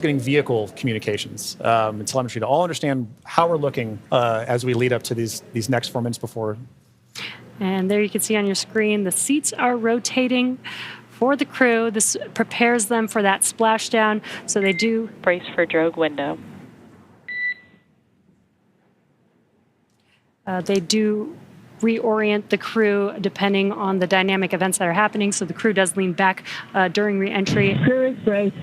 Getting vehicle communications and telemetry to all understand how we're looking as we lead up to these next 4 minutes before. And there you can see on your screen, the seats are rotating for the crew. This prepares them for that splashdown, so they do brace for drogue window. They do reorient the crew depending on the dynamic events that are happening, so the crew does lean back during re-entry. Crew is braced.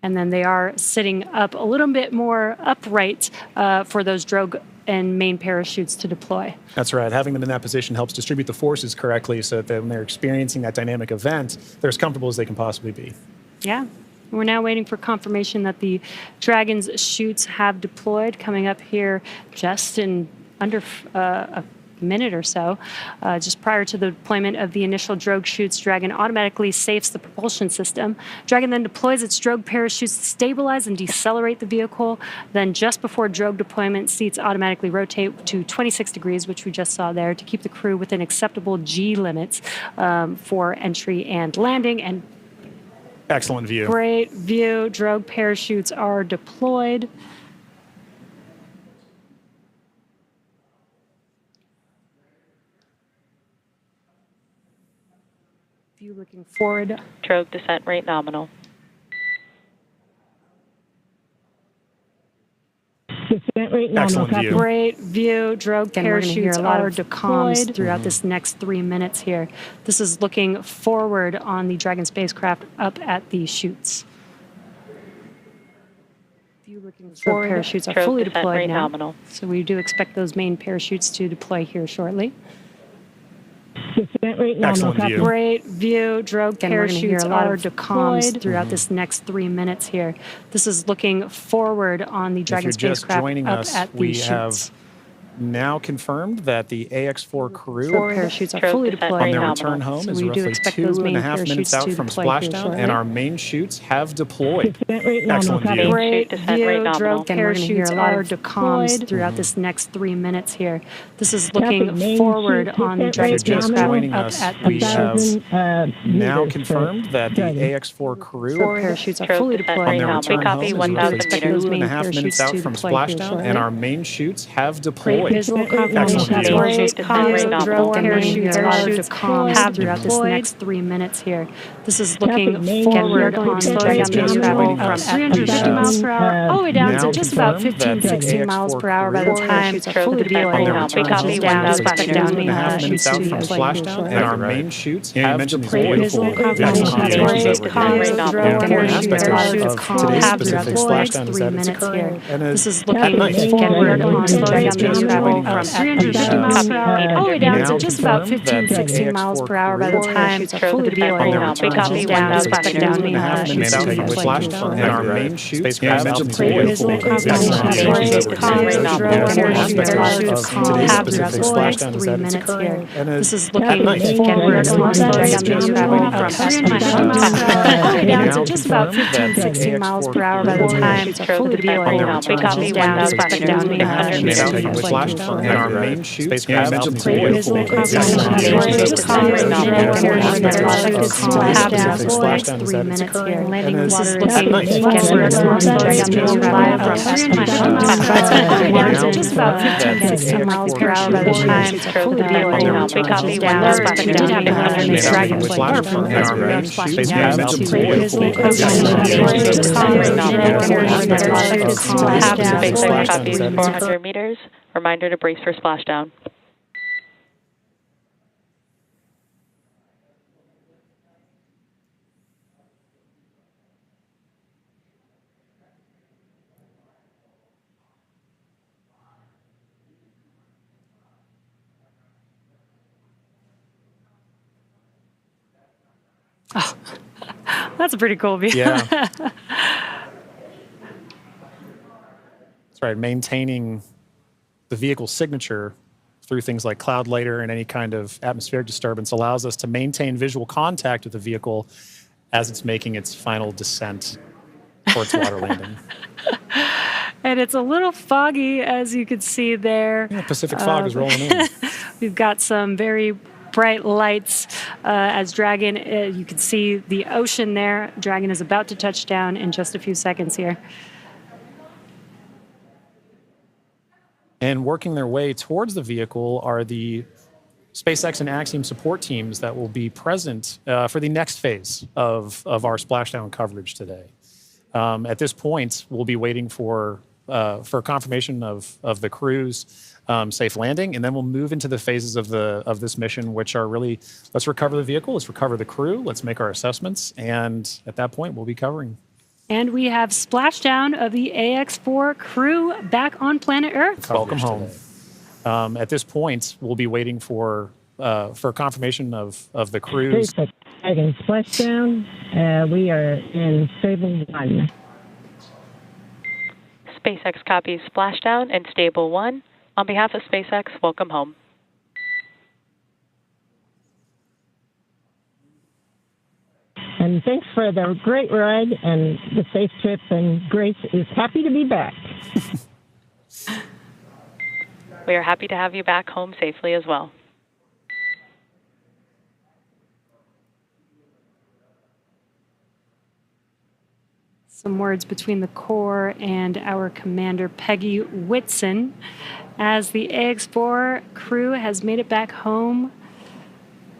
And then they are sitting up a little bit more upright for those drogue and main parachutes to deploy. That's right. Having them in that position helps distribute the forces correctly so that when they're experiencing that dynamic event, they're as comfortable as they can possibly be. Yeah. We're now waiting for confirmation that the Dragon's chutes have deployed, coming up here just in under a minute or so. Just prior to the deployment of the initial drogue chutes, Dragon automatically safes the propulsion system. Dragon then deploys its drogue parachutes to stabilize and decelerate the vehicle. Then just before drogue deployment, seats automatically rotate to 26 degrees, which we just saw there, to keep the crew within acceptable G limits for entry and landing. And excellent view. Great view. Drogue parachutes are deployed. View looking forward. Drogue descent rate nominal. Descent rate nominal. Excellent view. Great view. Drogue parachutes are deployed comms throughout this next 3 minutes here. This is looking forward on the Dragon spacecraft up at the chutes. View looking forward. Parachutes are Drogue fully descent deployed rate now. nominal. So we do expect those main parachutes to deploy here shortly. Descent rate nominal. Excellent view. Great view. Drogue parachutes are deployed throughout this next 3 minutes here. This is looking forward on the Dragon If you're just spacecraft joining up us, at the we chutes. have now confirmed that the AX-4 crew Parachutes are fully deployed on their now. return home So is we do roughly expect those main 2.5 minutes parachutes out to from deploy here splashdown, shortly. and our main chutes have deployed. Descent rate nominal. Excellent view. Great Descent rate view. nominal. Drogue Again, parachutes are deployed throughout this next 3 minutes here. This is looking forward on the Dragon If you're just spacecraft joining up us, at we the have chutes. now confirmed that the AX-4 crew Parachutes are Drogue fully descent deployed rate on their now. nominal. return Copy, home is 1,000 roughly expect those two and main a half minutes parachutes out to from deploy here splashdown, shortly. and our main chutes have deployed. Great visual Excellent confirmation as view. well as those Descent rate comms. nominal. Drogue parachutes have throughout this deployed. next 3 minutes here. This is looking Copy. forward Main on the chutes Dragon are spacecraft deployed. from Us, 350 we miles per hour all the way down now to just about confirmed 15, that 16 the miles AX-4 per hour by the crew time Drogue fully descent deployed. rate their nominal. return Copy, home down, 1,000 expect meters. down, 2.5 minutes out from deploy splashdown, and our main chutes Yeah, you have mentioned deployed. these beautiful Confirmation visual as communications well. that we're Descent getting. rate Drogue nominal. Important parachutes aspect are of deployed. today's Have specific throughout the next splashdown is 3 that it's minutes occurring here. and This is at looking night. forward on the If you're just Dragon joining from us, 350 we miles per hour all the way down now to just about confirmed 15, that the 16 miles per hour by the AX-4 time crew fully descent deployed. rate their nominal. return Copy, home Down, 1,000 expect meters. down, 2.5 minutes out from splashdown, and our main chutes Yeah, you have mentioned deployed. beautiful Visual visual confirmation as well. communications that we're Comms, getting. drogue Important parachutes aspect are of today's have throughout specific the splashdown next is 3 that it's minutes here. occurring and This is is at looking night. forward on the Dragon spacecraft from Now 350 miles per hour all the way down to just about confirmed 15, that 16 miles per hour by the AX-4 time Drogue fully descent deployed. rate nominal. Copy, Down, 1,000 expect meters. down, 600 minutes out meters. from splashdown, and our main chutes Yeah, you have mentioned deployed. beautiful Visual visual confirmation communications as that well. we're getting. Drogue parachutes Important are aspect of today's have throughout specific the next splashdown is 3 that it's minutes here. occurring Landing and this is is at looking night. forward on the Dragon spacecraft from 350 miles per hour down to just about 15, 16 miles per hour by the time fully deployed. Down, expect we did have the Dragon Dragon flight from from our main chutes Yeah, have you mentioned deployed. beautiful Visual visual communications that we're getting. Spaceflight copy is 400 meters. Reminder to brace for splashdown. That's a pretty cool view. Yeah. That's right. Maintaining the vehicle's signature through things like cloud layer and any kind of atmospheric disturbance allows us to maintain visual contact with the vehicle as it's making its final descent towards water landing. And it's a little foggy, as you can see there. Yeah, Pacific fog is rolling in. We've got some very bright lights as Dragon, you can see the ocean there. Dragon is about to touch down in just a few seconds here. And working their way towards the vehicle are the SpaceX and Axiom support teams that will be present for the next phase of our splashdown coverage today. At this point, we'll be waiting for confirmation of the crew's safe landing, and then we'll move into the phases of this mission, which are really, let's recover the vehicle, let's recover the crew, let's make our assessments, and at that point, we'll be covering. And we have splashdown of the AX-4 crew back on planet Earth. Welcome home. At this point, we'll be waiting for confirmation of the crew's. Dragon splashdown. We are in Stable 1. SpaceX copies splashdown and Stable 1. On behalf of SpaceX, welcome home. And thanks for the great ride and the safe trip. And Grace is happy to be back. We are happy to have you back home safely as well. Some words between the core and our commander, Peggy Whitson, as the AX-4 crew has made it back home,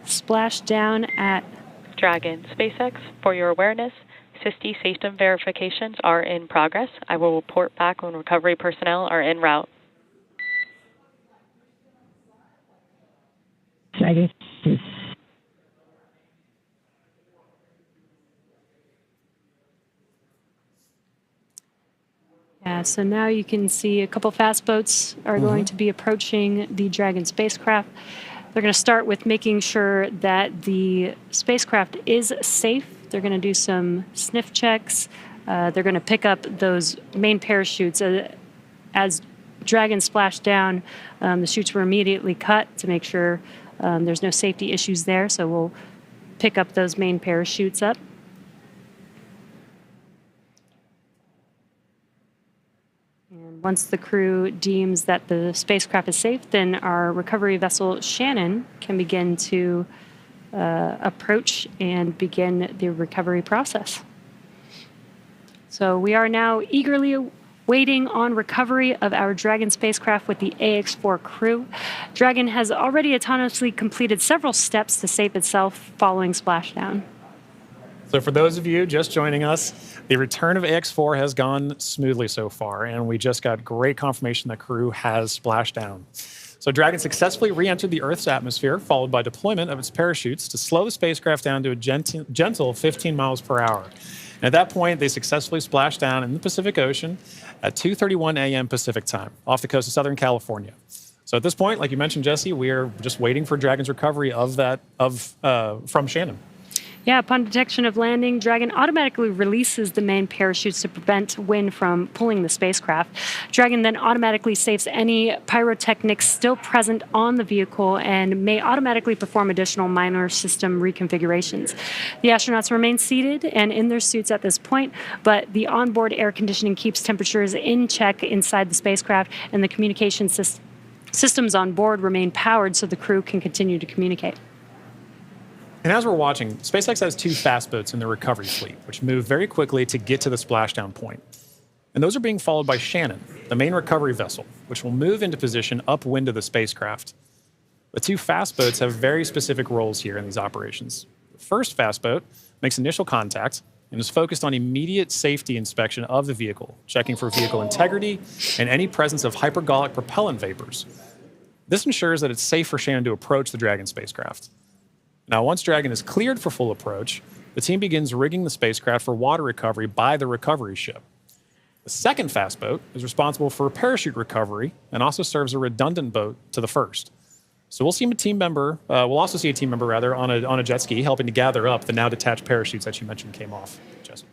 splashed down at Dragon, SpaceX, for your awareness, SISTI system verifications are in progress. I will report back when recovery personnel are en route. Dragon. Yeah, so now you can see a couple fast boats are going to be approaching the Dragon spacecraft. They're going to start with making sure that the spacecraft is safe. They're going to do some sniff checks. They're going to pick up those main parachutes. As Dragon splashed down, the chutes were immediately cut to make sure there's no safety issues there. So we'll pick up those main parachutes up. And once the crew deems that the spacecraft is safe, then our recovery vessel Shannon can begin to approach and begin the recovery process. So we are now eagerly waiting on recovery of our Dragon spacecraft with the AX-4 crew. Dragon has already autonomously completed several steps to save itself following splashdown. So for those of you just joining us, the return of AX-4 has gone smoothly so far, and we just got great confirmation that crew has splashed down. So Dragon successfully re-entered the Earth's atmosphere, followed by deployment of its parachutes to slow the spacecraft down to a gentle 15 miles per hour. And at that point, they successfully splashed down in the Pacific Ocean at 2:31 a.m. Pacific time, off the coast of Southern California. So at this point, like you mentioned, Jesse, we are just waiting for Dragon's recovery from Shannon. Yeah, upon detection of landing, Dragon automatically releases the main parachutes to prevent wind from pulling the spacecraft. Dragon then automatically saves any pyrotechnics still present on the vehicle and may automatically perform additional minor system reconfigurations. The astronauts remain seated and in their suits at this point, but the onboard air conditioning keeps temperatures in check inside the spacecraft, and the communication systems on board remain powered so the crew can continue to communicate. And as we're watching, SpaceX has 2 fast boats in their recovery fleet, which move very quickly to get to the splashdown point. And those are being followed by Shannon, the main recovery vessel, which will move into position upwind of the spacecraft. The 2 fast boats have very specific roles here in these operations. The first fast boat makes initial contact and is focused on immediate safety inspection of the vehicle, checking for vehicle integrity and any presence of hypergolic propellant vapors. This ensures that it's safe for Shannon to approach the Dragon spacecraft. Now, once Dragon is cleared for full approach, the team begins rigging the spacecraft for water recovery by the recovery ship. The second fast boat is responsible for parachute recovery and also serves a redundant boat to the first. So we'll see a team member. We'll also see a team member on a jet ski helping to gather up the now detached parachutes that you mentioned came off, Jesse.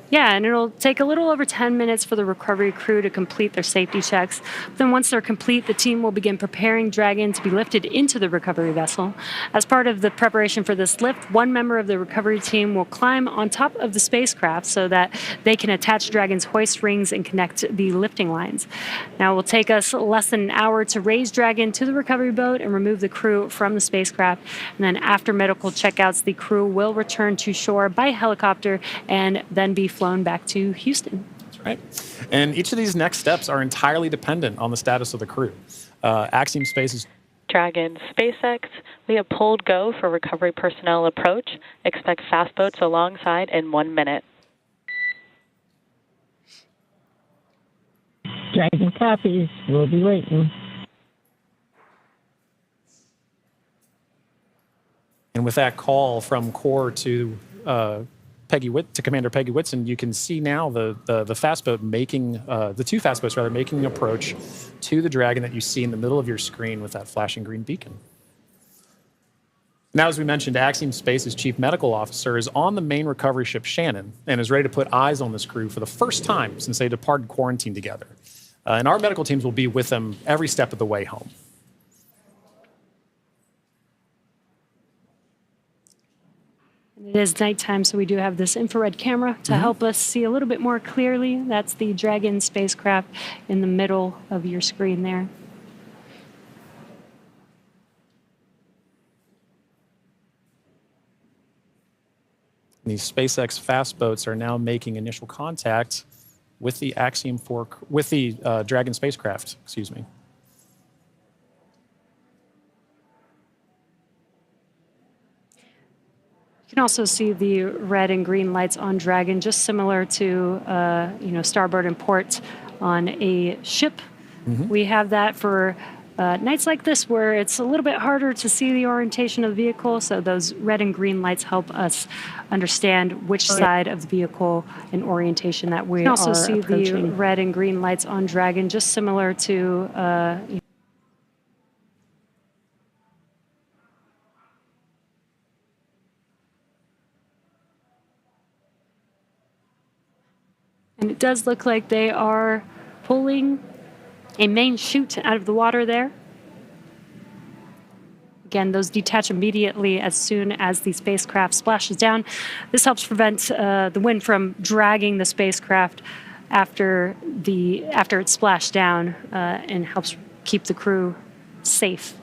Yeah, and it'll take a little over 10 minutes for the recovery crew to complete their safety checks. Then once they're complete, the team will begin preparing Dragon to be lifted into the recovery vessel. As part of the preparation for this lift, one member of the recovery team will climb on top of the spacecraft so that they can attach Dragon's hoist rings and connect the lifting lines. Now, it will take us less than an hour to raise Dragon to the recovery boat and remove the crew from the spacecraft. And then after medical checkouts, the crew will return to shore by helicopter and then be flown back to Houston. That's right. And each of these next steps are entirely dependent on the status of the crew. Axiom Space's Dragon SpaceX, we have pulled go for recovery personnel approach. Expect fast boats alongside in 1 minute. Dragon copies. We'll be waiting. And with that call from Core to Commander Peggy Whitson, you can see now the fast boat making the two fast boats rather making an approach to the Dragon that you see in the middle of your screen with that flashing green beacon. Now, as we mentioned, Axiom Space's chief medical officer is on the main recovery ship Shannon and is ready to put eyes on this crew for the first time since they departed quarantine together. And our medical teams will be with them every step of the way home. It is nighttime, so we do have this infrared camera to help us see a little bit more clearly. That's the Dragon spacecraft in the middle of your screen there. These SpaceX fast boats are now making initial contact with the Dragon spacecraft. Excuse me. You can also see the red and green lights on Dragon, just similar to starboard and port on a ship. We have that for nights like this where it's a little bit harder to see the orientation of the vehicle, so those red and green lights help us understand which side of the vehicle and orientation that we are approaching. You can also see the red and green lights on Dragon, just similar to and it does look like they are pulling a main chute out of the water there. Again, those detach immediately as soon as the spacecraft splashes down. This helps prevent the wind from dragging the spacecraft after it's splashed down and helps keep the crew safe.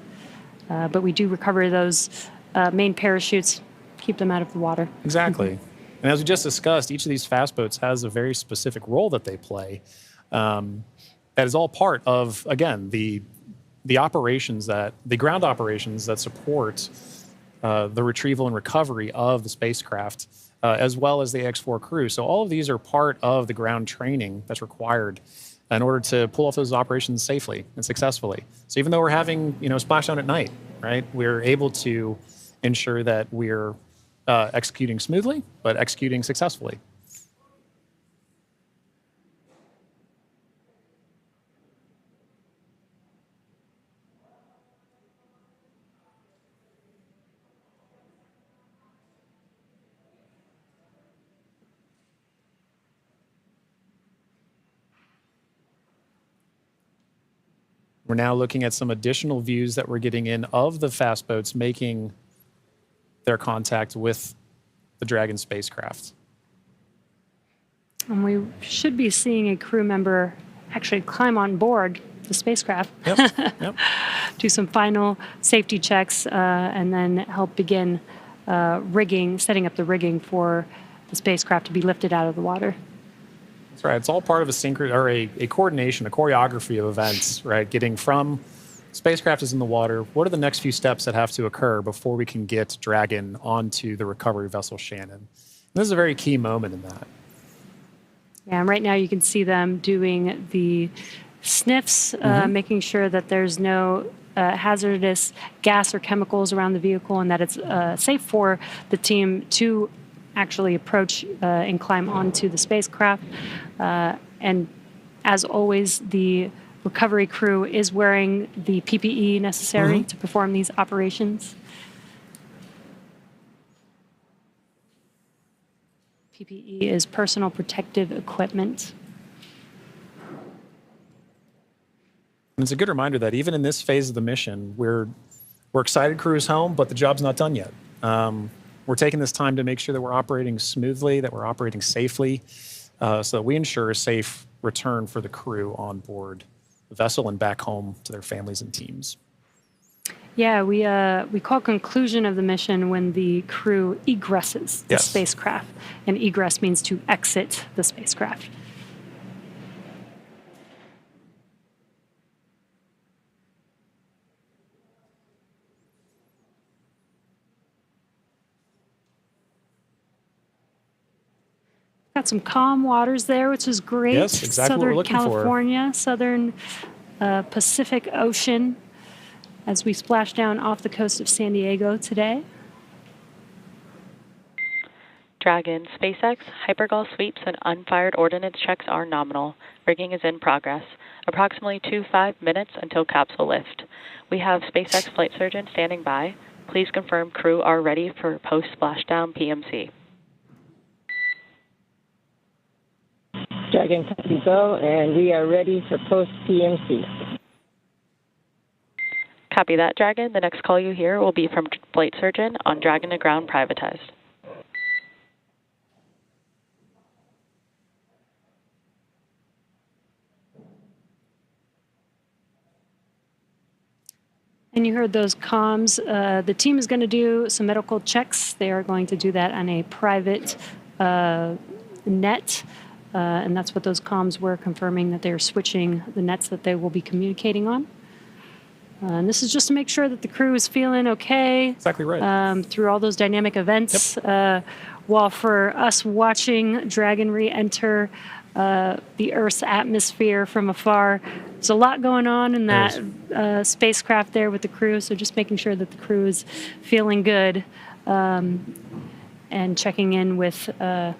But we do recover those main parachutes, keep them out of the water. Exactly. And as we just discussed, each of these fast boats has a very specific role that they play. That is all part of, again, the ground operations that support the retrieval and recovery of the spacecraft, as well as the X4 crew. So all of these are part of the ground training that's required in order to pull off those operations safely and successfully. So even though we're having, splashdown at night, right, we're able to ensure that we're executing smoothly, but executing successfully. We're now looking at some additional views that we're getting in of the fast boats making their contact with the Dragon spacecraft. And we should be seeing a crew member actually climb on board the spacecraft, Yep. do some final safety checks, and then help begin setting up the rigging for the spacecraft to be lifted out of the water. That's right. It's all part of a coordination, a choreography of events, right? Getting from spacecraft is in the water. What are the next few steps that have to occur before we can get Dragon onto the recovery vessel Shannon? And this is a very key moment in that. Yeah, and right now you can see them doing the sniffs, making sure that there's no hazardous gas or chemicals around the vehicle and that it's safe for the team to actually approach and climb onto the spacecraft. And as always, the recovery crew is wearing the PPE necessary to perform these operations. PPE is personal protective equipment. And it's a good reminder that even in this phase of the mission, we're excited crew is home, but the job's not done yet. We're taking this time to make sure that we're operating smoothly, that we're operating safely, so that we ensure a safe return for the crew on board the vessel and back home to their families and teams. Yeah, we call conclusion of the mission when the crew egresses the Yes. spacecraft, and egress means to exit the spacecraft. Got some calm waters there, which is great. Yes, exactly what we're Southern looking for. California, Southern Pacific Ocean, as we splash down off the coast of San Diego today. Dragon, SpaceX, hypergol sweeps, and unfired ordnance checks are nominal. Rigging is in progress. Approximately 5 minutes until capsule lift. We have SpaceX flight surgeon standing by. Please confirm crew are ready for post-splashdown PMC. Dragon copy go, and we are ready for post-PMC. Copy that, Dragon. The next call you hear will be from flight surgeon on Dragon to ground privatized. And you heard those comms. The team is going to do some medical checks. They are going to do that on a private net. And that's what those comms were, confirming that they're switching the nets that they will be communicating on. And this is just to make sure that the crew is feeling okay. Exactly right. Through all those dynamic events. Yep. While for us watching Dragon re-enter the Earth's atmosphere from afar, there's a lot going on in that spacecraft there with the crew. So just making sure that the crew is feeling good and checking in with how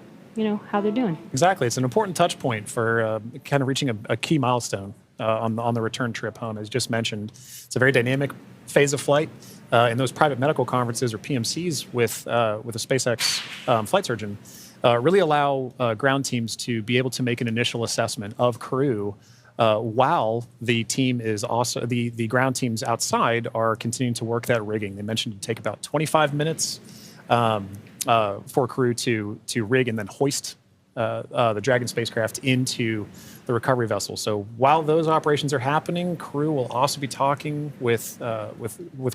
they're doing. Exactly. It's an important touch point for kind of reaching a key milestone on the return trip home. As just mentioned, it's a very dynamic phase of flight. And those private medical conferences, or PMCs, with a SpaceX flight surgeon really allow ground teams to be able to make an initial assessment of crew while the team is also, the ground teams outside are continuing to work that rigging. They mentioned it would take about 25 minutes for crew to rig and then hoist the Dragon spacecraft into the recovery vessel. So while those operations are happening, crew will also be talking with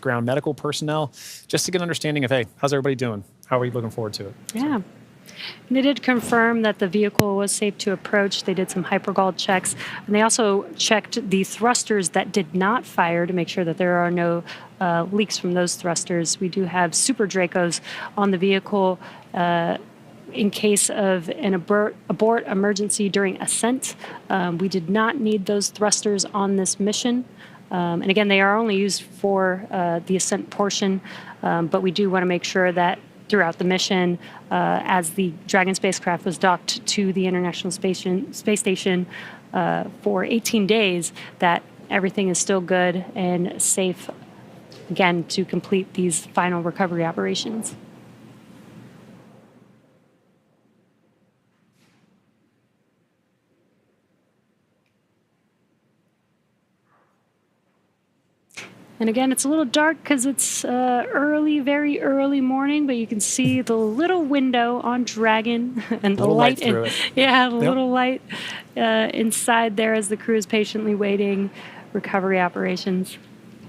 ground medical personnel just to get an understanding of, hey, how's everybody doing? How are you looking forward to it? Yeah. And they did confirm that the vehicle was safe to approach. They did some hypergol checks, and they also checked the thrusters that did not fire to make sure that there are no leaks from those thrusters. We do have Super Dracos on the vehicle in case of an abort emergency during ascent. We did not need those thrusters on this mission. And again, they are only used for the ascent portion, but we do want to make sure that throughout the mission, as the Dragon spacecraft was docked to the International Space Station for 18 days, that everything is still good and safe, again, to complete these final recovery operations. And again, it's a little dark because it's very early morning, but you can see the little window on Dragon and the light through it. Yeah, the little light inside there as the crew is patiently waiting recovery operations.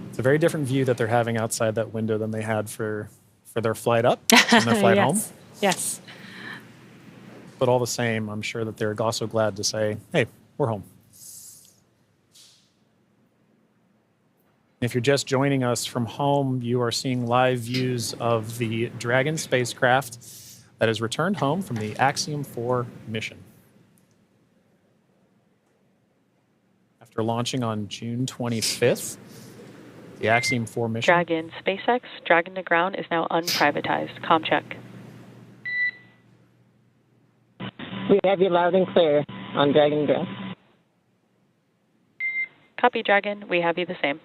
It's a very different view that they're having outside that window than they had for their flight up and their flight home. Yes. But all the same, I'm sure that they're also glad to say, hey, we're home. If you're just joining us from home, you are seeing live views of the Dragon spacecraft that has returned home from the Axiom 4 mission. After launching on June 25th, the Axiom 4 mission... Dragon, SpaceX, Dragon to ground is now unprivatized. Comm check. We have you loud and clear on Dragon ground. Copy, Dragon. We have you the same.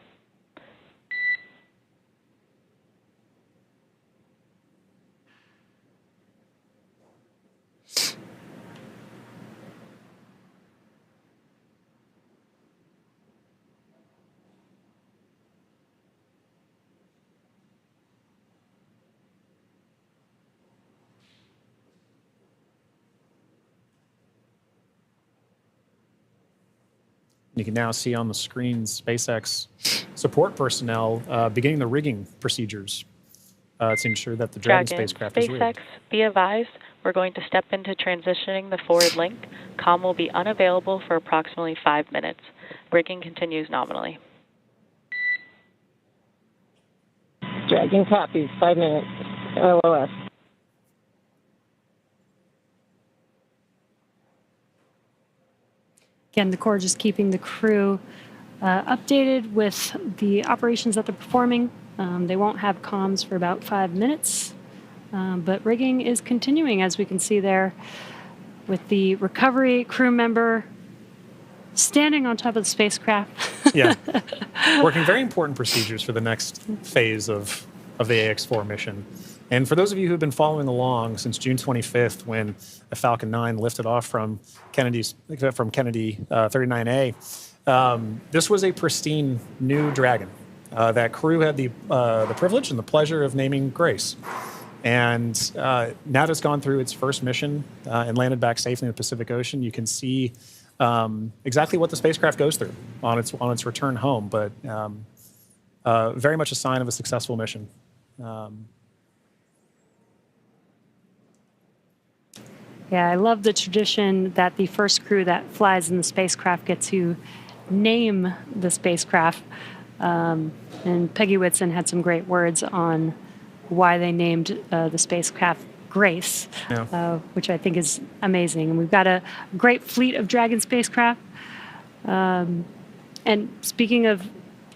You can now see on the screen SpaceX support personnel beginning the rigging procedures to ensure that the Dragon spacecraft is rigged. SpaceX, be advised, we're going to step into transitioning the forward link. Comm will be unavailable for approximately 5 minutes. Rigging continues nominally. Dragon copies. 5 minutes. LOS. Again, the Corps just keeping the crew updated with the operations that they're performing. They won't have comms for about 5 minutes, but rigging is continuing, as we can see there, with the recovery crew member standing on top of the spacecraft. Yeah, working very important procedures for the next phase of the AX-4 mission. And for those of you who've been following along since June 25th, when the Falcon 9 lifted off from Kennedy 39A, this was a pristine new Dragon. That crew had the privilege and the pleasure of naming Grace. And now that it's gone through its first mission and landed back safely in the Pacific Ocean, you can see exactly what the spacecraft goes through on its return home. But very much a sign of a successful mission. Yeah, I love the tradition that the first crew that flies in the spacecraft get to name the spacecraft. And Peggy Whitson had some great words on why they named the spacecraft Grace, which I think is amazing. And we've got a great fleet of Dragon spacecraft. And speaking of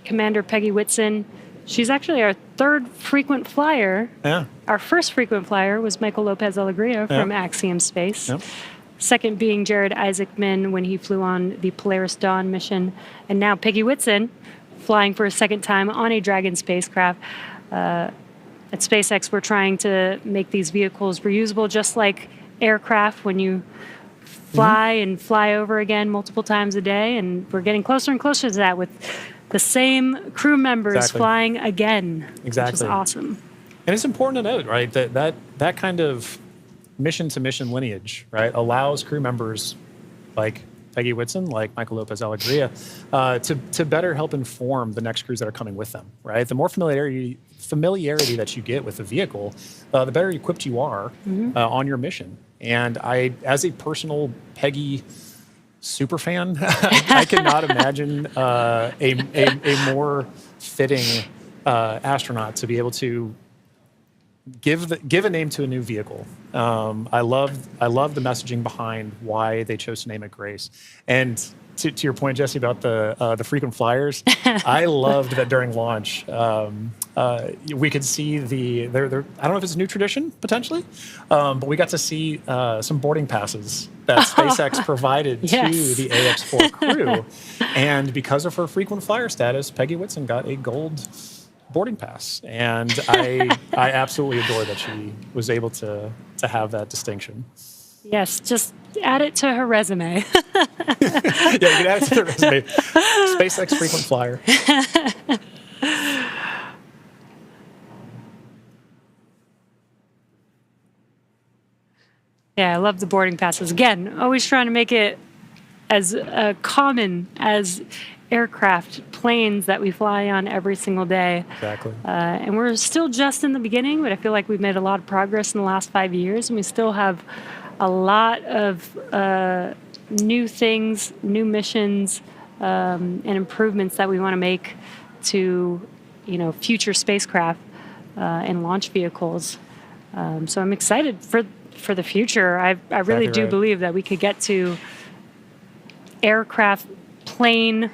Commander Peggy Whitson, she's actually our third frequent flyer. Yeah. Our first frequent flyer was Michael Lopez Alegria from Axiom Space. Yep. Second being Jared Isaacman when he flew on the Polaris Dawn mission. And now Peggy Whitson flying for a second time on a Dragon spacecraft. At SpaceX, we're trying to make these vehicles reusable, just like aircraft when you fly and fly over again multiple times a day. And we're getting closer and closer to that with the same crew members flying again, which is awesome. And it's important to note, right, that kind of mission-to-mission lineage, right, allows crew members like Peggy Whitson, like Michael Lopez Alegria, to better help inform the next crews that are coming with them, right? The more familiarity that you get with the vehicle, the better equipped you are on your mission. And I, as a personal Peggy super fan, I cannot imagine a more fitting astronaut to be able to give a name to a new vehicle. I love the messaging behind why they chose to name it Grace. And to your point, Jesse, about the frequent flyers, I loved that during launch we could see I don't know if it's a new tradition potentially, but we got to see some boarding passes that SpaceX provided to the AX-4 crew, and because of her frequent flyer status, Peggy Whitson got a gold boarding pass, and I absolutely adore that she was able to have that distinction. Yes, just add it to her resume. Yeah, you can add it to the resume. SpaceX frequent flyer. Yeah, I love the boarding passes. Again, always trying to make it as common as aircraft, planes that we fly on every single day. Exactly. And we're still just in the beginning, but I feel like we've made a lot of progress in the last 5 years, and we still have a lot of new things, new missions, and improvements that we want to make to, future spacecraft and launch vehicles. So I'm excited for the future. I really do believe that we could get to aircraft, plane,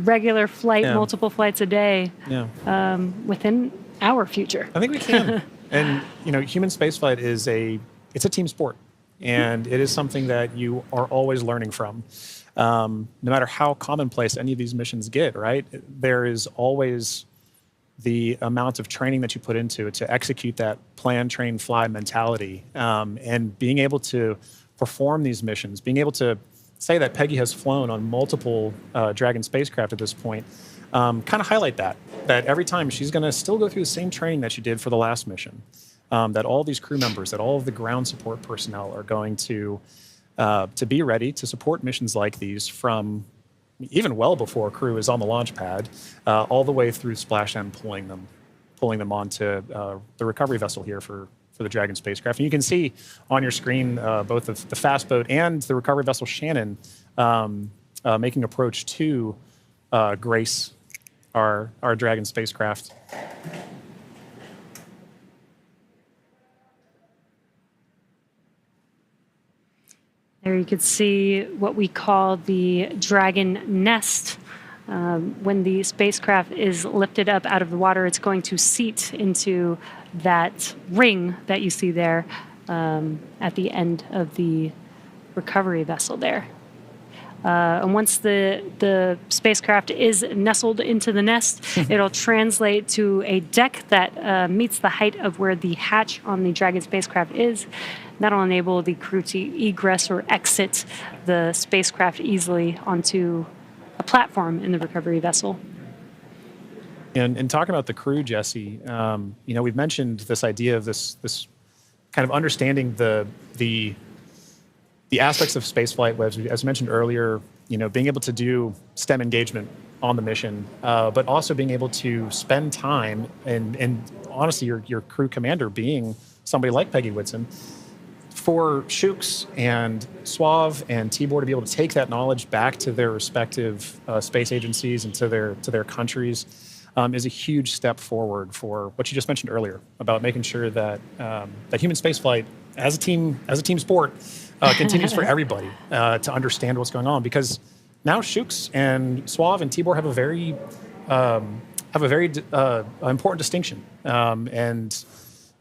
regular flight, multiple flights a day within our future. I think we can. And human spaceflight is it's a team sport, and it is something that you are always learning from. No matter how commonplace any of these missions get, right? There is always the amount of training that you put into it to execute that plan, train, fly mentality, and being able to perform these missions, being able to say that Peggy has flown on multiple Dragon spacecraft at this point, kind of highlight that every time she's going to still go through the same training that she did for the last mission, that all these crew members, that all of the ground support personnel are going to be ready to support missions like these from even well before crew is on the launch pad, all the way through splashdown, pulling them onto the recovery vessel here for the Dragon spacecraft. And you can see on your screen both the fast boat and the recovery vessel Shannon making approach to Grace, our Dragon spacecraft. There you can see what we call the Dragon nest. When the spacecraft is lifted up out of the water, it's going to seat into that ring that you see there at the end of the recovery vessel there. And once the spacecraft is nestled into the nest, it'll translate to a deck that meets the height of where the hatch on the Dragon spacecraft is. That'll enable the crew to egress or exit the spacecraft easily onto a platform in the recovery vessel. And talking about the crew, Jesse, we've mentioned this idea of this kind of understanding the aspects of spaceflight, as mentioned earlier, being able to do STEM engagement on the mission, but also being able to spend time and honestly, your crew commander being somebody like Peggy Whitson. For Shooks and Swav and Tibor to be able to take that knowledge back to their respective space agencies and to their countries is a huge step forward for what you just mentioned earlier about making sure that that human spaceflight as a team sport continues for everybody to understand what's going on, because now Shooks and Swav and Tibor have a very important distinction, and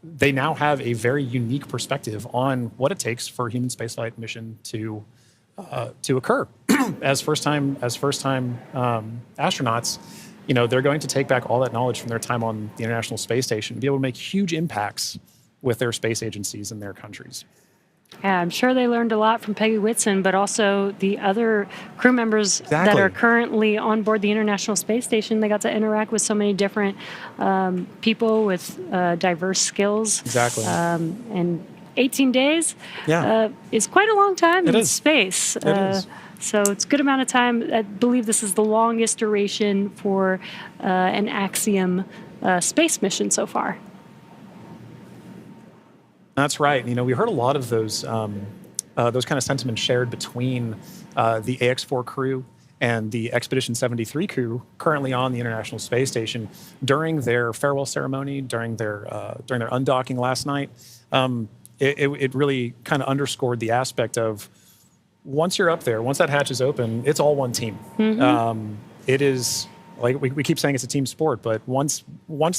they now have a very unique perspective on what it takes for a human spaceflight mission to occur. as first time astronauts, they're going to take back all that knowledge from their time on the International Space Station and be able to make huge impacts with their space agencies and their countries. Yeah, I'm sure they learned a lot from Peggy Whitson, but also the other crew members that are currently on board the International Space Station. They got to interact with so many different people with diverse skills. Exactly. And 18 days is quite a long time in space. It is. So it's a good amount of time. I believe this is the longest duration for an Axiom space mission so far. That's right. We heard a lot of those kind of sentiments shared between the AX-4 crew and the Expedition 73 crew currently on the International Space Station during their farewell ceremony, during their undocking last night. It really kind of underscored the aspect of once you're up there, once that hatch is open, it's all one team. Mm-hmm. It is. Like we keep saying it's a team sport, but once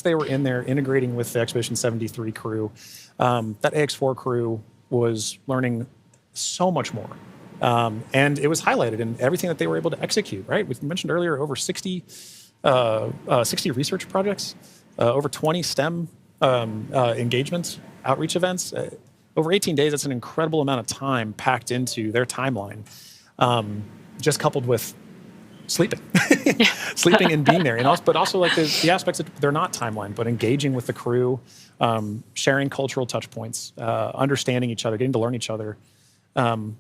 they were in there integrating with the Expedition 73 crew, that AX-4 crew was learning so much more. And it was highlighted in everything that they were able to execute, right? We mentioned earlier over 60 research projects, over 20 STEM engagements, outreach events. Over 18 days, that's an incredible amount of time packed into their timeline, just coupled with sleeping and being there, but also like the aspects that they're not timeline, but engaging with the crew, sharing cultural touch points, understanding each other, getting to learn each other. And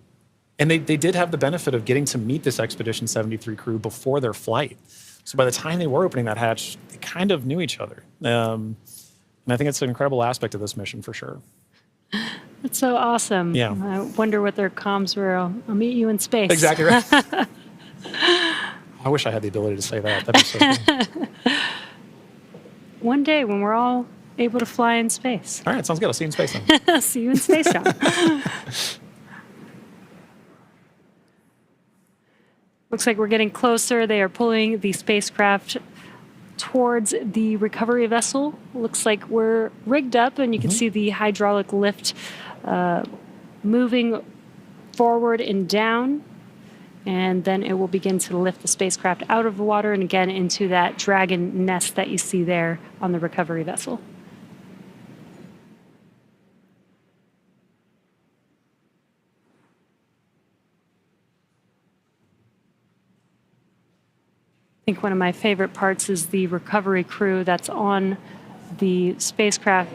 they did have the benefit of getting to meet this Expedition 73 crew before their flight. So by the time they were opening that hatch, they kind of knew each other. And I think it's an incredible aspect of this mission for sure. That's so awesome. Yeah. I wonder what their comms were. I'll meet you in space. Exactly right. I wish I had the ability to say that. That'd be so cool. One day when we're all able to fly in space. All right, sounds good. I'll see you in space then. See you in space, John. Looks like we're getting closer. They are pulling the spacecraft towards the recovery vessel. Looks like we're rigged up, and you can see the hydraulic lift moving forward and down. And then it will begin to lift the spacecraft out of the water and again into that Dragon nest that you see there on the recovery vessel. I think one of my favorite parts is the recovery crew that's on the spacecraft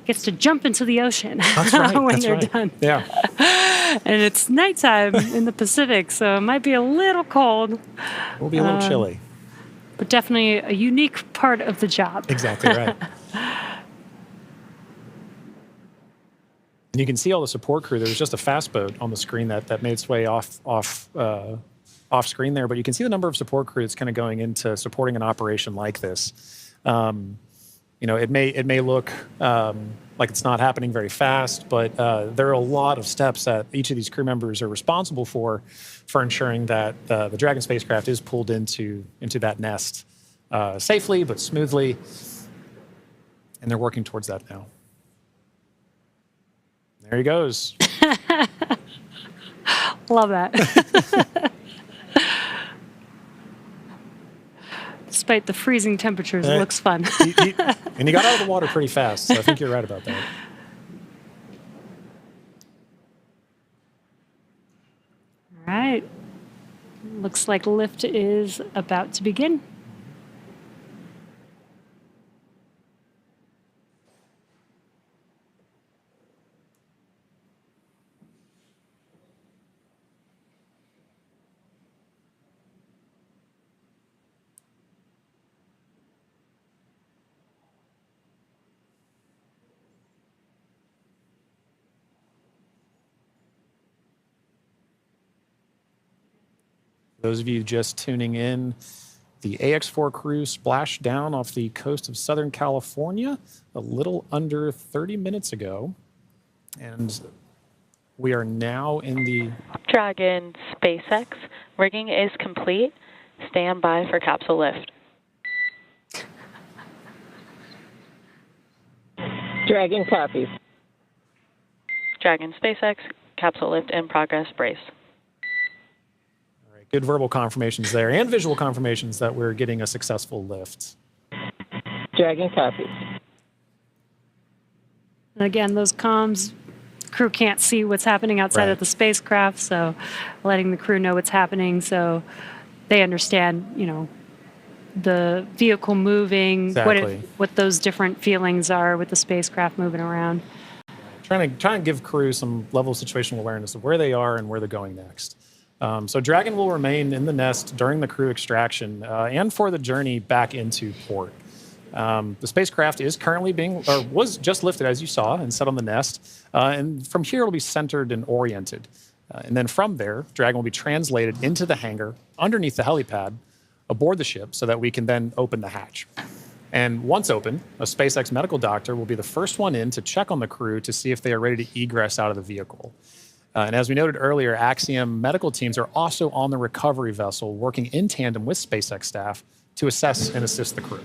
gets to jump into the ocean That's right. when That's they're right. done. Yeah. And it's nighttime in the Pacific, so it might be a little cold, We'll be a little chilly. but definitely a unique part of the job. Exactly right. And you can see all the support crew. There was just a fast boat on the screen that made its way off screen there, but you can see the number of support crew that's kind of going into supporting an operation like this. It may look like it's not happening very fast, but there are a lot of steps that each of these crew members are responsible for ensuring that the Dragon spacecraft is pulled into that nest safely but smoothly, and they're working towards that now. There he goes. Love that. Despite the freezing temperatures, it looks fun. And he got out of the water pretty fast, so I think you're right about that. All right. Looks like lift is about to begin. Those of you just tuning in, the AX-4 crew splashed down off the coast of Southern California a little under 30 minutes ago. And we are now in the Dragon SpaceX, rigging is complete. Stand by for capsule lift. Dragon copies. Dragon SpaceX, capsule lift in progress, brace. good verbal confirmations there and visual confirmations that we're getting a successful lift. Dragon copies. And again, those comms, crew can't see what's happening outside Right. of the spacecraft, so letting the crew know what's happening so they understand, you know, the vehicle moving, Exactly. what those different feelings are with the spacecraft moving around. Trying to give crew some level of situational awareness of where they are and where they're going next. So Dragon will remain in the nest during the crew extraction and for the journey back into port. The spacecraft is currently was just lifted, as you saw, and set on the nest. And from here, it'll be centered and oriented. And then from there, Dragon will be translated into the hangar underneath the helipad aboard the ship so that we can then open the hatch. And once open, a SpaceX medical doctor will be the first one in to check on the crew to see if they are ready to egress out of the vehicle. And as we noted earlier, Axiom medical teams are also on the recovery vessel working in tandem with SpaceX staff to assess and assist the crew.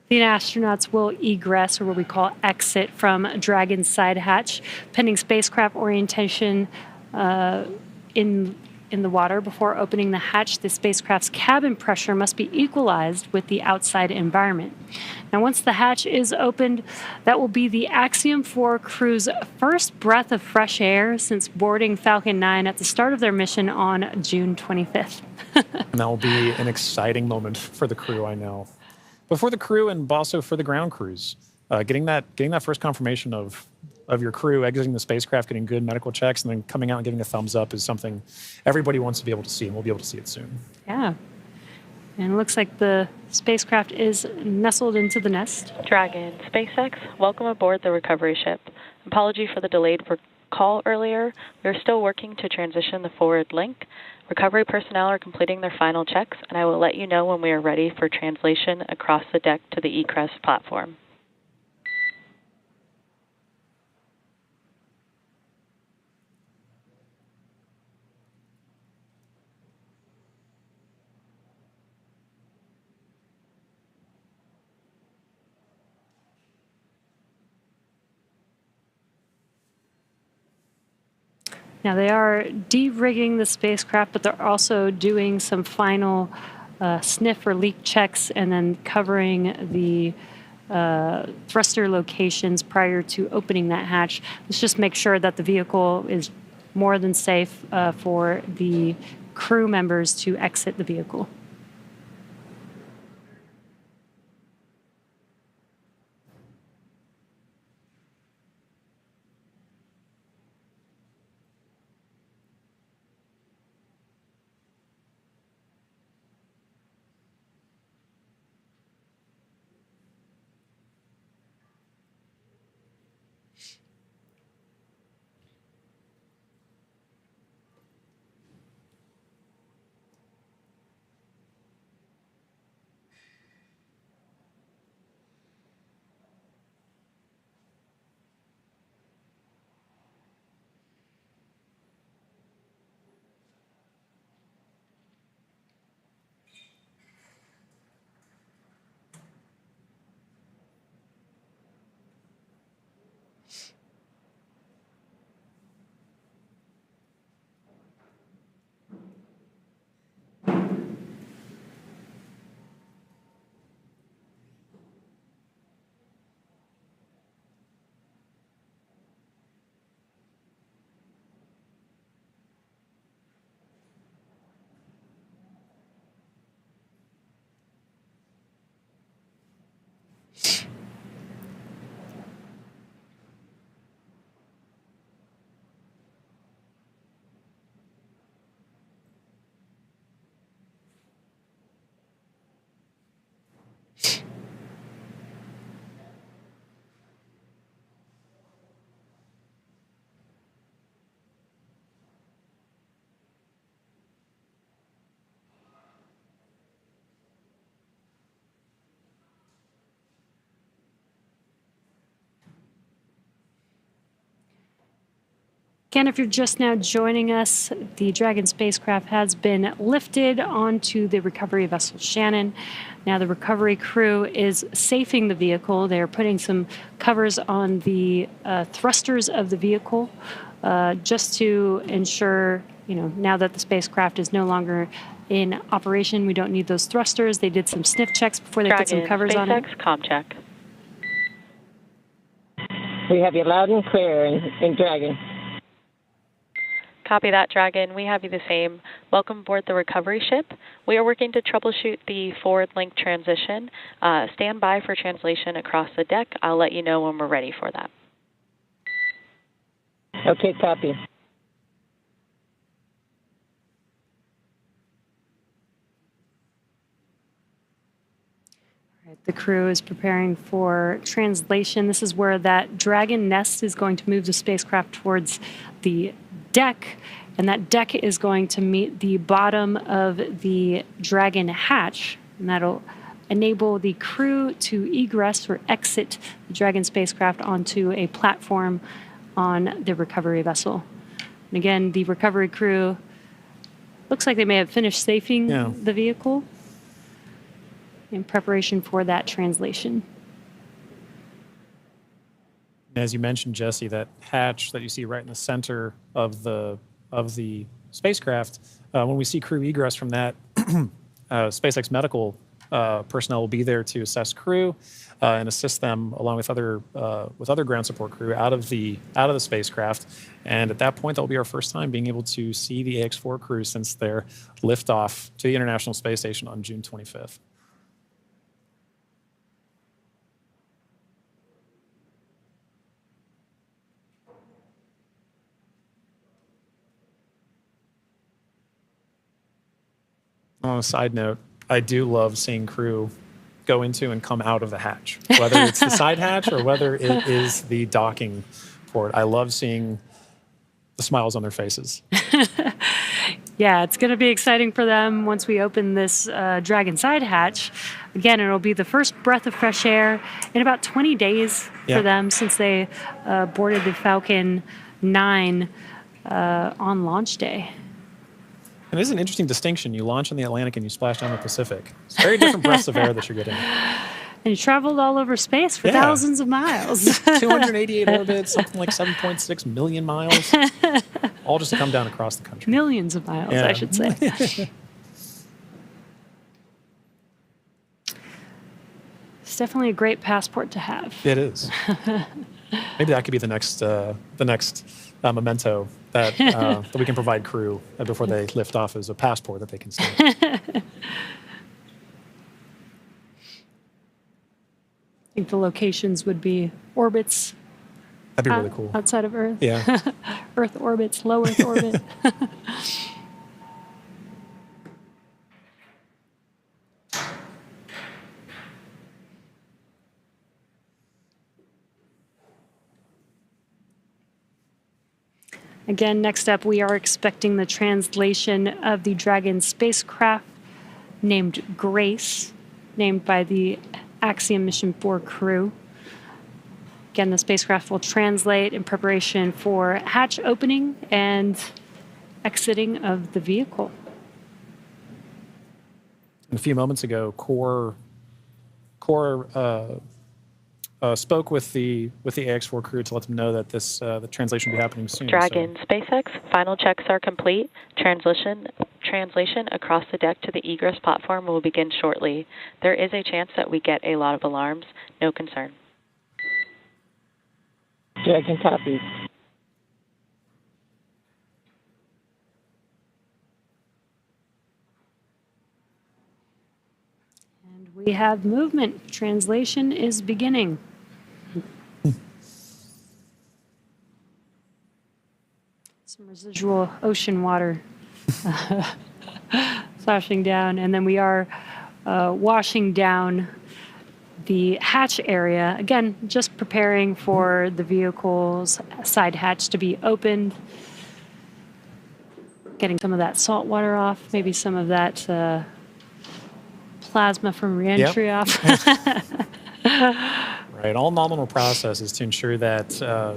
The astronauts will egress, or what we call exit, from Dragon's side hatch, pending spacecraft orientation in the water. Before opening the hatch, the spacecraft's cabin pressure must be equalized with the outside environment. Now, once the hatch is opened, that will be the Axiom 4 crew's first breath of fresh air since boarding Falcon 9 at the start of their mission on June 25th. And that will be an exciting moment for the crew, I know. But for the crew and also for the ground crews, getting that first confirmation of your crew exiting the spacecraft, getting good medical checks, and then coming out and giving a thumbs up is something everybody wants to be able to see, and we'll be able to see it soon. Yeah. And it looks like the spacecraft is nestled into the nest. Dragon SpaceX, welcome aboard the recovery ship. Apology for the delayed call earlier. We are still working to transition the forward link. Recovery personnel are completing their final checks, and I will let you know when we are ready for translation across the deck to the egress platform. Now, they are de-rigging the spacecraft, but they're also doing some final sniff or leak checks and then covering the thruster locations prior to opening that hatch. Let's just make sure that the vehicle is more than safe for the crew members to exit the vehicle. Again, if you're just now joining us, the Dragon spacecraft has been lifted onto the recovery vessel Shannon. Now the recovery crew is safing the vehicle. They're putting some covers on the thrusters of the vehicle just to ensure, now that the spacecraft is no longer in operation, we don't need those thrusters. They did some sniff checks before they put some covers on it. SpaceX, comm check. We have you loud and clear in Dragon. Copy that, Dragon. We have you the same. Welcome aboard the recovery ship. We are working to troubleshoot the forward link transition. Stand by for translation across the deck. I'll let you know when we're ready for that. Okay, copy. The crew is preparing for translation. This is where that Dragon nest is going to move the spacecraft towards the deck, and that deck is going to meet the bottom of the Dragon hatch, and that'll enable the crew to egress or exit the Dragon spacecraft onto a platform on the recovery vessel. And again, the recovery crew looks like they may have finished safing the vehicle in preparation for that translation. As you mentioned, Jesse, that hatch that you see right in the center of the spacecraft, when we see crew egress from that, SpaceX medical personnel will be there to assess crew and assist them along with other ground support crew out of the spacecraft. And at that point, that will be our first time being able to see the AX-4 crew since their liftoff to the International Space Station on June 25th. On a side note, I do love seeing crew go into and come out of the hatch, whether it's the side hatch or whether it is the docking port. I love seeing the smiles on their faces. Yeah, it's going to be exciting for them once we open this Dragon side hatch. Again, it'll be the first breath of fresh air in about 20 days for them since they boarded the Falcon 9 on launch day. And it is an interesting distinction. You launch in the Atlantic and you splash down the Pacific. It's very different breaths of air that you're getting. And you traveled all over space for thousands of miles. 288 orbits, something like 7.6 million miles, all just to come down across the country. Millions of miles, I should say. It's definitely a great passport to have. It is. Maybe that could be the next memento that we can provide crew before they lift off as a passport that they can stamp. I think the locations would be orbits. That'd be really cool. Outside of Earth. Yeah. Earth orbits, low Earth orbit. Again, next up, we are expecting the translation of the Dragon spacecraft named Grace, named by the Axiom Mission 4 crew. Again, the spacecraft will translate in preparation for hatch opening and exiting of the vehicle. A few moments ago, Core spoke with the AX-4 crew to let them know that the translation will be happening soon. Dragon SpaceX, final checks are complete. Translation across the deck to the egress platform will begin shortly. There is a chance that we get a lot of alarms. No concern. Dragon copies. And we have movement. Translation is beginning. Some residual ocean water splashing down, and then we are washing down the hatch area. Again, just preparing for the vehicle's side hatch to be opened. Getting some of that salt water off, maybe some of that plasma from reentry off. Right, all nominal processes to ensure that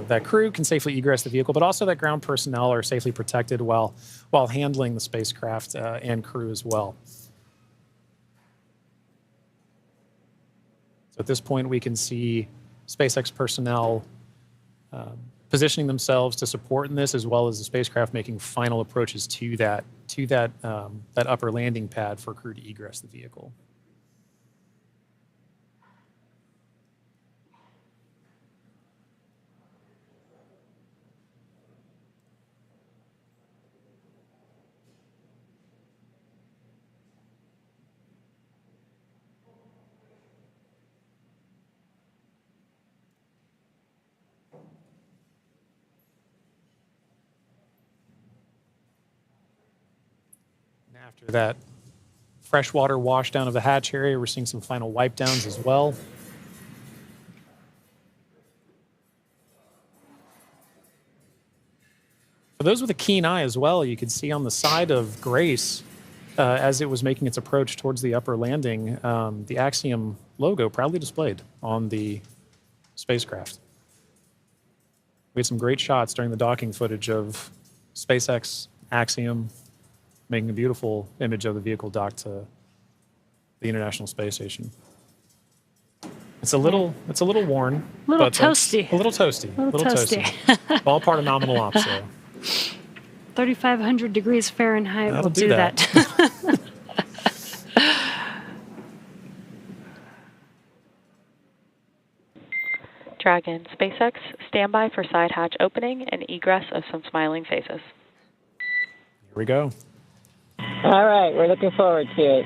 that crew can safely egress the vehicle, but also that ground personnel are safely protected while handling the spacecraft and crew as well. So at this point, we can see SpaceX personnel positioning themselves to support in this, as well as the spacecraft making final approaches to that upper landing pad for crew to egress the vehicle. After that freshwater wash down of the hatch area, we're seeing some final wipe downs as well. For those with a keen eye as well, you could see on the side of Grace, as it was making its approach towards the upper landing, the Axiom logo proudly displayed on the spacecraft. We had some great shots during the docking footage of SpaceX, Axiom, making a beautiful image of the vehicle docked to the International Space Station. It's a little worn. A little but toasty. A little toasty. A little toasty. All part of nominal ops, though. 3,500 degrees Fahrenheit That'll will do that. Dragon, SpaceX, stand by for side hatch opening and egress of some smiling faces. Here we go. All right, we're looking forward to it.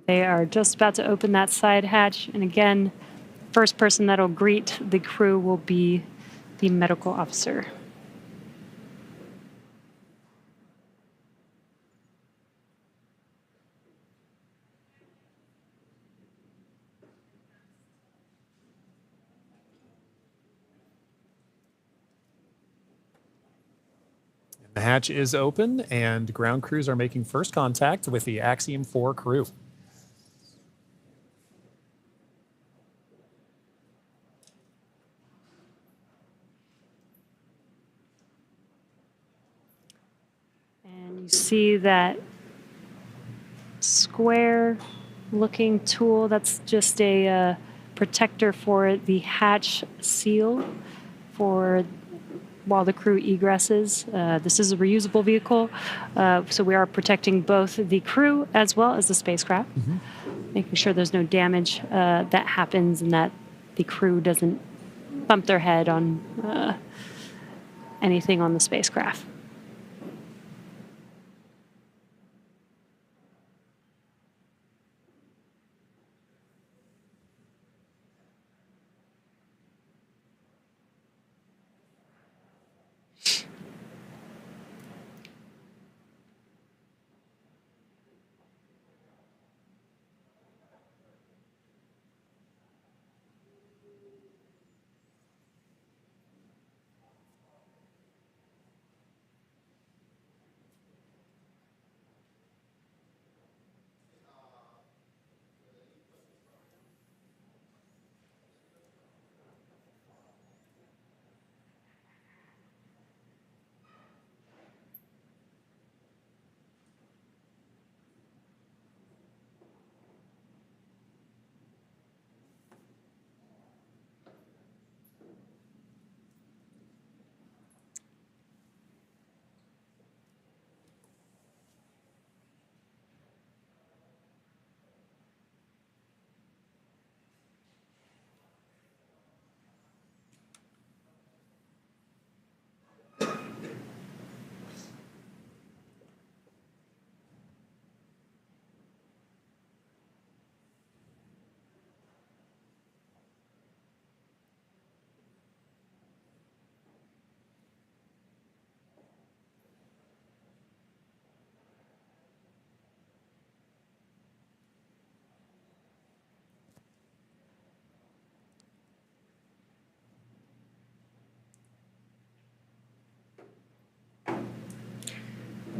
They are just about to open that side hatch. And again, first person that'll greet the crew will be the medical officer. The hatch is open, and ground crews are making first contact with the Axiom 4 crew. And you see that square looking tool, that's just a protector for the hatch seal for while the crew egresses. This is a reusable vehicle, so we are protecting both the crew as well as the spacecraft, making sure there's no damage that happens and that the crew doesn't bump their head on anything on the spacecraft.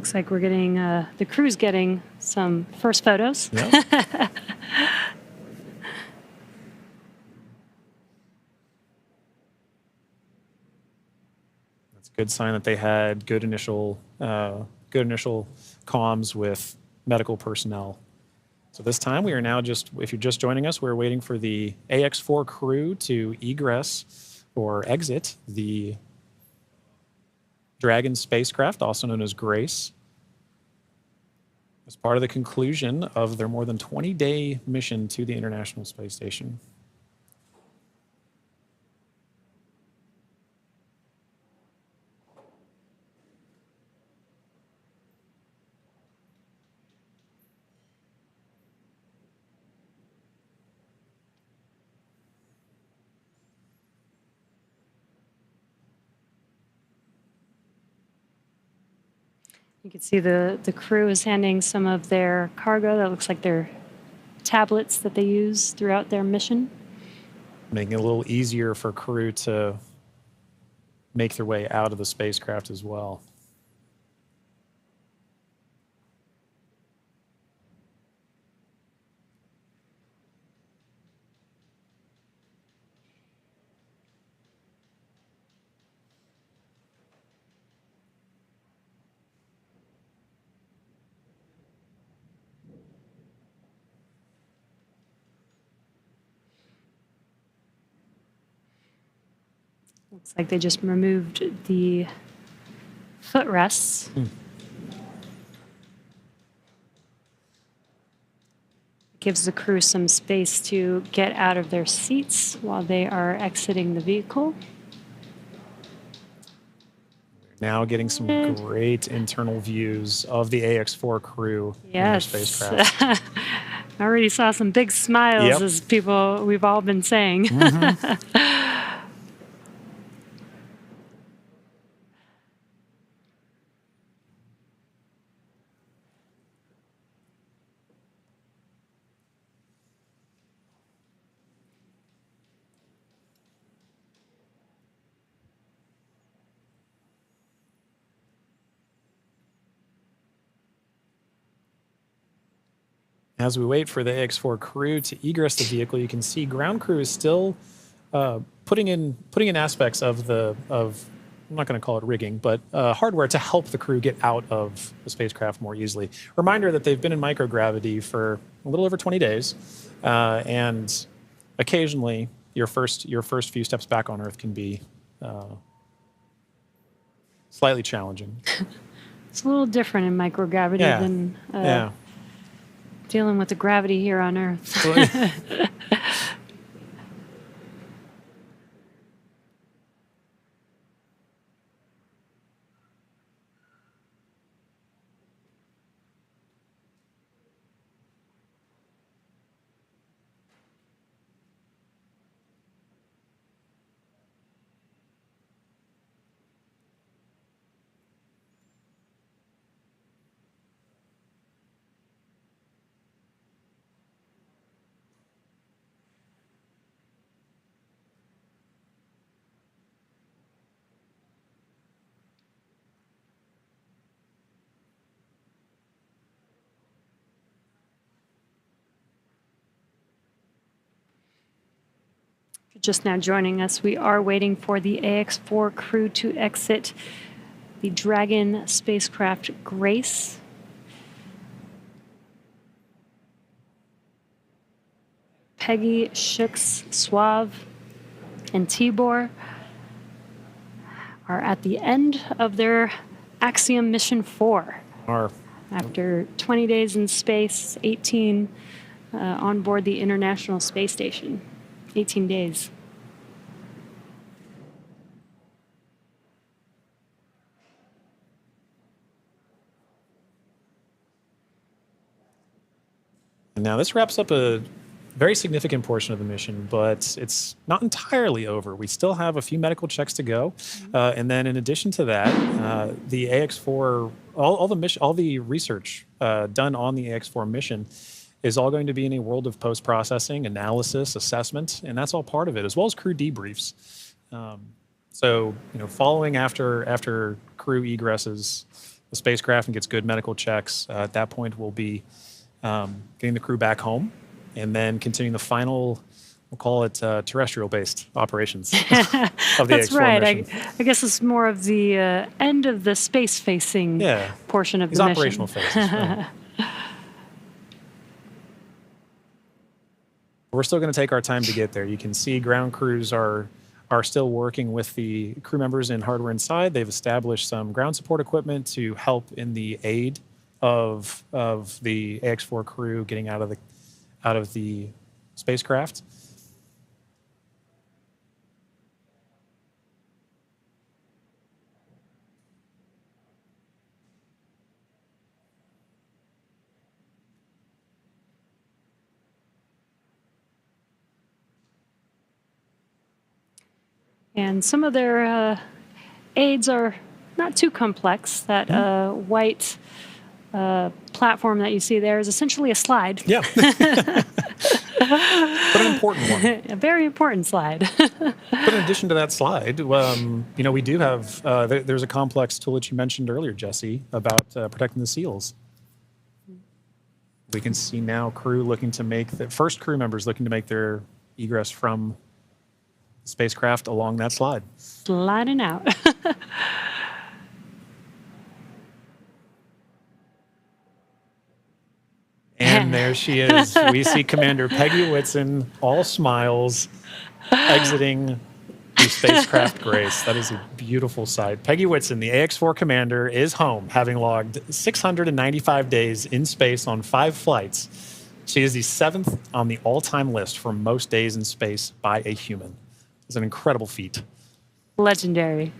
Looks like we're getting, the crew's getting some first photos. Yep. That's a good sign that they had good initial comms with medical personnel. So this time we are now if you're just joining us, we're waiting for the AX-4 crew to egress or exit the Dragon spacecraft, also known as Grace, as part of the conclusion of their more than 20-day mission to the International Space Station. You can see the crew is handing some of their cargo. That looks like their tablets that they use throughout their mission. Making it a little easier for crew to make their way out of the spacecraft as well. Looks like they just removed the footrests. Gives the crew some space to get out of their seats while they are exiting the vehicle. Now getting some great internal views of the AX-4 crew in their Yes. spacecraft. I already saw some big smiles, Yep. as we've all been saying. As we wait for the AX-4 crew to egress the vehicle, you can see ground crew is still putting in aspects of I'm not going to call it rigging, but hardware to help the crew get out of the spacecraft more easily. Reminder that they've been in microgravity for a little over 20 days, and occasionally your first few steps back on Earth can be slightly challenging. It's a little different in microgravity Yeah. than dealing with the gravity here on Earth. Just now joining us, we are waiting for the AX-4 crew to exit the Dragon spacecraft Grace. Peggy, Shooks, Suave, and Tibor are at the end of their Axiom Mission 4. After 20 days in space, 18 on board the International Space Station. 18 days. And now this wraps up a very significant portion of the mission, but it's not entirely over. We still have a few medical checks to go. And then in addition to that, the AX-4, all the research done on the AX-4 mission is all going to be in a world of post-processing, analysis, assessment, and that's all part of it, as well as crew debriefs. So, following after crew egresses the spacecraft and gets good medical checks, at that point we'll be getting the crew back home and then continuing the final, we'll call it terrestrial-based operations of the That's AX4 right. mission. I guess it's more of the end of the space-facing portion of These the mission. operational phases. Right. We're still going to take our time to get there. You can see ground crews are still working with the crew members in hardware inside. They've established some ground support equipment to help in the aid of the AX4 crew getting out of the spacecraft. And some of their aids are not too complex. That white platform that you see there is essentially a slide. Yeah. But an important one. A very important slide. But in addition to that slide, we do have, there's a complex tool that you mentioned earlier, Jesse, about protecting the seals. We can see now crew looking to make, the first crew members looking to make their egress from the spacecraft along that slide. Sliding out. And there she is. We see Commander Peggy Whitson, all smiles, exiting the spacecraft Grace. That is a beautiful sight. Peggy Whitson, the AX4 commander, is home, having logged 695 days in space on 5 flights. She is the 7th on the all-time list for most days in space by a human. It's an incredible feat. Legendary.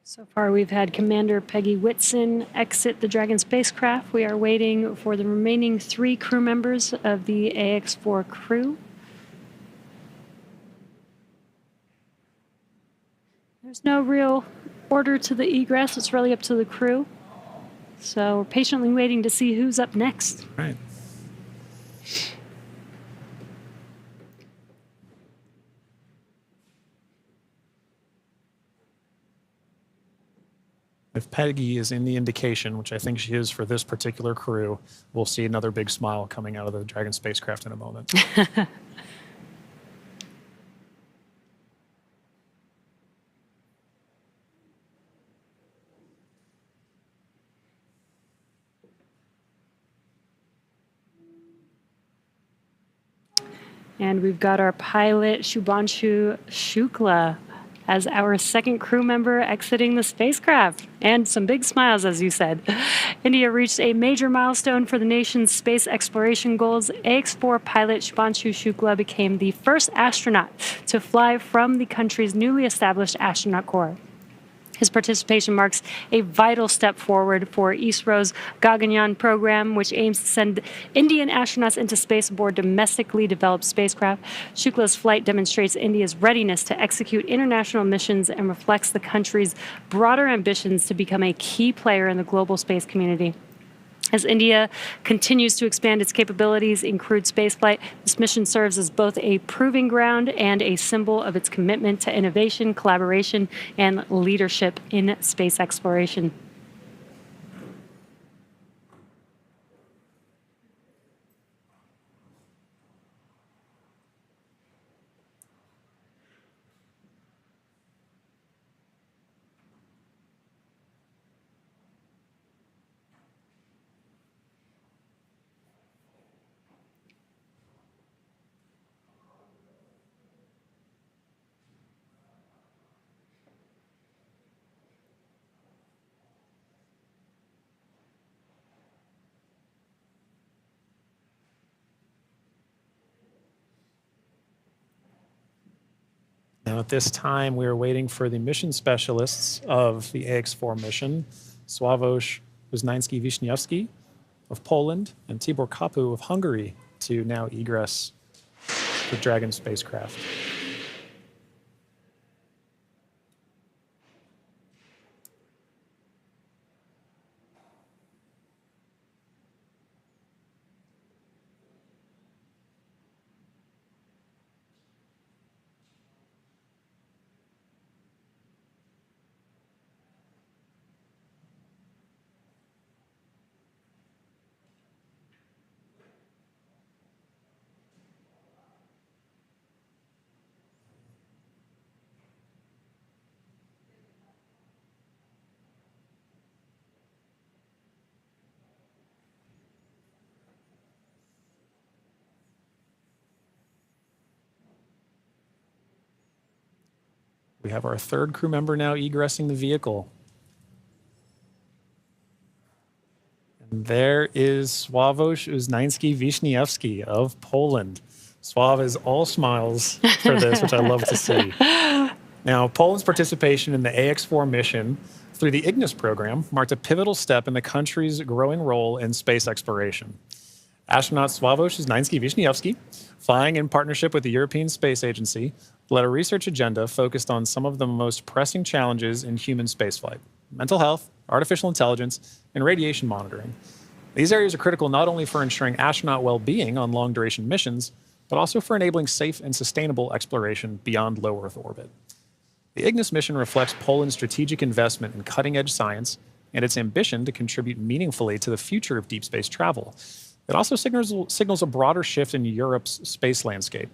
So far, we've had Commander Peggy Whitson exit the Dragon spacecraft. We are waiting for the remaining 3 crew members of the AX4 crew. There's no real order to the egress. It's really up to the crew. So we're patiently waiting to see who's up next. Right. If Peggy is in the indication, which I think she is for this particular crew, we'll see another big smile coming out of the Dragon spacecraft in a moment. And we've got our pilot, Shubhanshu Shukla, as our second crew member exiting the spacecraft. And some big smiles, as you said. India reached a major milestone for the nation's space exploration goals. AX4 pilot Shubhanshu Shukla became the first astronaut to fly from the country's newly established astronaut corps. His participation marks a vital step forward for ISRO's Gaganyaan program, which aims to send Indian astronauts into space aboard domestically developed spacecraft. Shukla's flight demonstrates India's readiness to execute international missions and reflects the country's broader ambitions to become a key player in the global space community. As India continues to expand its capabilities in crewed spaceflight, this mission serves as both a proving ground and a symbol of its commitment to innovation, collaboration, and leadership in space exploration. Now, at this time, we are waiting for the mission specialists of the AX-4 mission, Sławosz Uznański Wiśniewski of Poland and Tibor Kapu of Hungary, to now egress the Dragon spacecraft. We have our third crew member now egressing the vehicle. And there is Sławosz Uznański Wiśniewski of Poland. Sław is all smiles for this, which I love to see. Now, Poland's participation in the AX-4 mission through the Ignis program marked a pivotal step in the country's growing role in space exploration. Astronaut Sławosz Uznański Wiśniewski, flying in partnership with the European Space Agency, led a research agenda focused on some of the most pressing challenges in human spaceflight: mental health, artificial intelligence, and radiation monitoring. These areas are critical not only for ensuring astronaut well-being on long-duration missions, but also for enabling safe and sustainable exploration beyond low Earth orbit. The Ignis mission reflects Poland's strategic investment in cutting-edge science and its ambition to contribute meaningfully to the future of deep space travel. It also signals a broader shift in Europe's space landscape,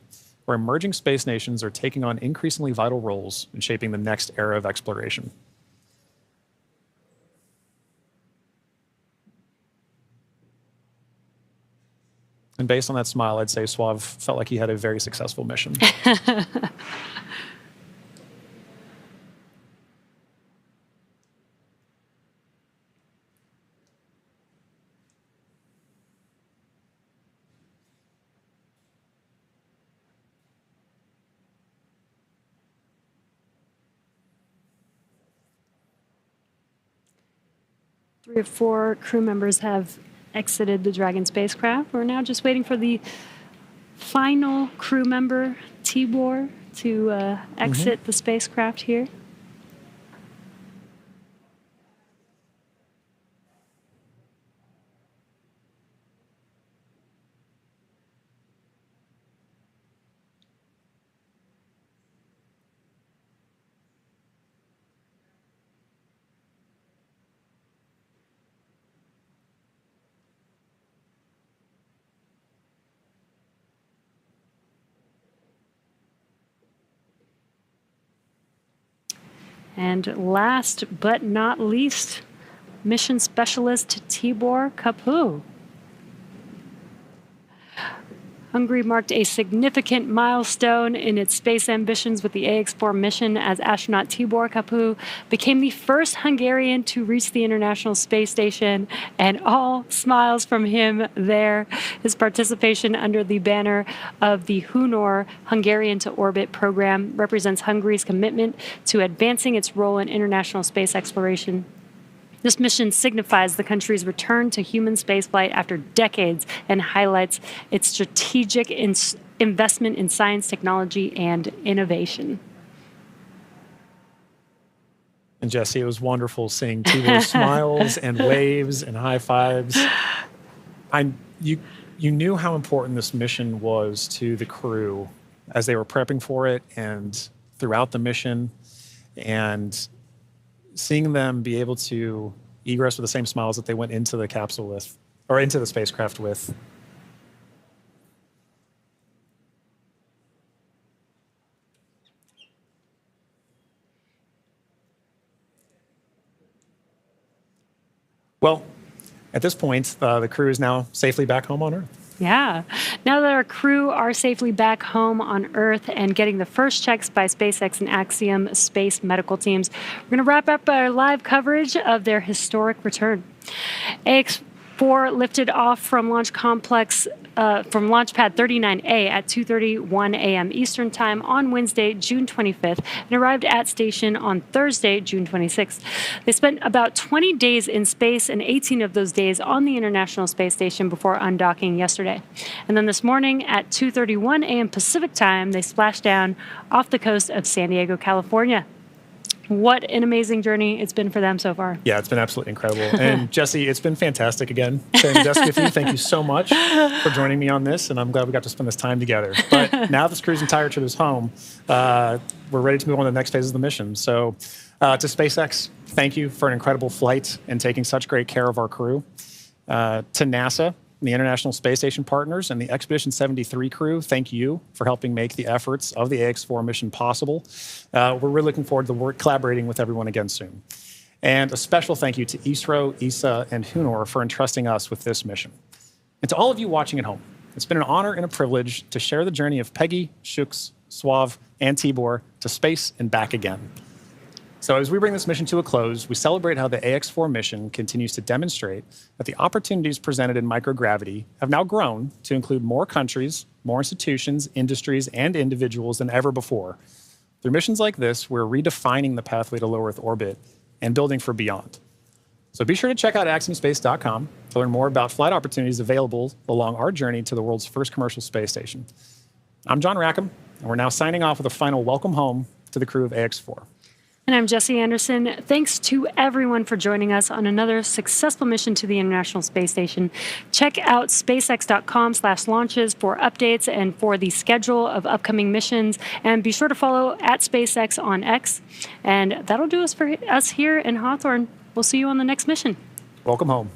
where emerging space nations are taking on increasingly vital roles in shaping the next era of exploration. And based on that smile, I'd say Sław felt like he had a very successful mission. 3 or 4 crew members have exited the Dragon spacecraft. We're now just waiting for the final crew member, Tibor, to exit the spacecraft here. And last but not least, mission specialist Tibor Kapu. Hungary marked a significant milestone in its space ambitions with the AX-4 mission as astronaut Tibor Kapu became the first Hungarian to reach the International Space Station, and all smiles from him there. His participation under the banner of the Hunor Hungarian to Orbit program represents Hungary's commitment to advancing its role in international space exploration. This mission signifies the country's return to human spaceflight after decades and highlights its strategic investment in science, technology, and innovation. And Jesse, it was wonderful seeing Tibor's smiles and waves and high fives. You knew how important this mission was to the crew as they were prepping for it and throughout the mission, and seeing them be able to egress with the same smiles that they went into the capsule with, or into the spacecraft with. Well, at this point, the crew is now safely back home on Earth. Yeah. Now that our crew are safely back home on Earth and getting the first checks by SpaceX and Axiom space medical teams, we're going to wrap up our live coverage of their historic return. AX-4 lifted off from Launch Complex from Launch Pad 39A at 2:31 a.m. Eastern Time on Wednesday, June 25th, and arrived at station on Thursday, June 26th. They spent about 20 days in space and 18 of those days on the International Space Station before undocking yesterday. And then this morning at 2:31 a.m. Pacific Time, they splashed down off the coast of San Diego, California. What an amazing journey it's been for them so far. Yeah, it's been absolutely incredible. And Jesse, it's been fantastic again sharing the desk with you. Thank you so much for joining me on this, and I'm glad we got to spend this time together. But now this cruise entire trip is home, we're ready to move on to the next phase of the mission. So to SpaceX, thank you for an incredible flight and taking such great care of our crew. To NASA, the International Space Station partners, and the Expedition 73 crew, thank you for helping make the efforts of the AX-4 mission possible. We're really looking forward to collaborating with everyone again soon. And a special thank you to ISRO, ESA, and HUNOR for entrusting us with this mission. And to all of you watching at home, it's been an honor and a privilege to share the journey of Peggy, Shooks, Swav, and Tibor to space and back again. So as we bring this mission to a close, we celebrate how the AX-4 mission continues to demonstrate that the opportunities presented in microgravity have now grown to include more countries, more institutions, industries, and individuals than ever before. Through missions like this, we're redefining the pathway to low Earth orbit and building for beyond. So be sure to check out axiomspace.com to learn more about flight opportunities available along our journey to the world's first commercial space station. I'm John Rackham, and we're now signing off with a final welcome home to the crew of AX-4. And I'm Jesse Anderson. Thanks to everyone for joining us on another successful mission to the International Space Station. Check out spacex.com/launches for updates and for the schedule of upcoming missions. And be sure to follow at SpaceX on X. And that'll do us for us here in Hawthorne. We'll see you on the next mission. Welcome home.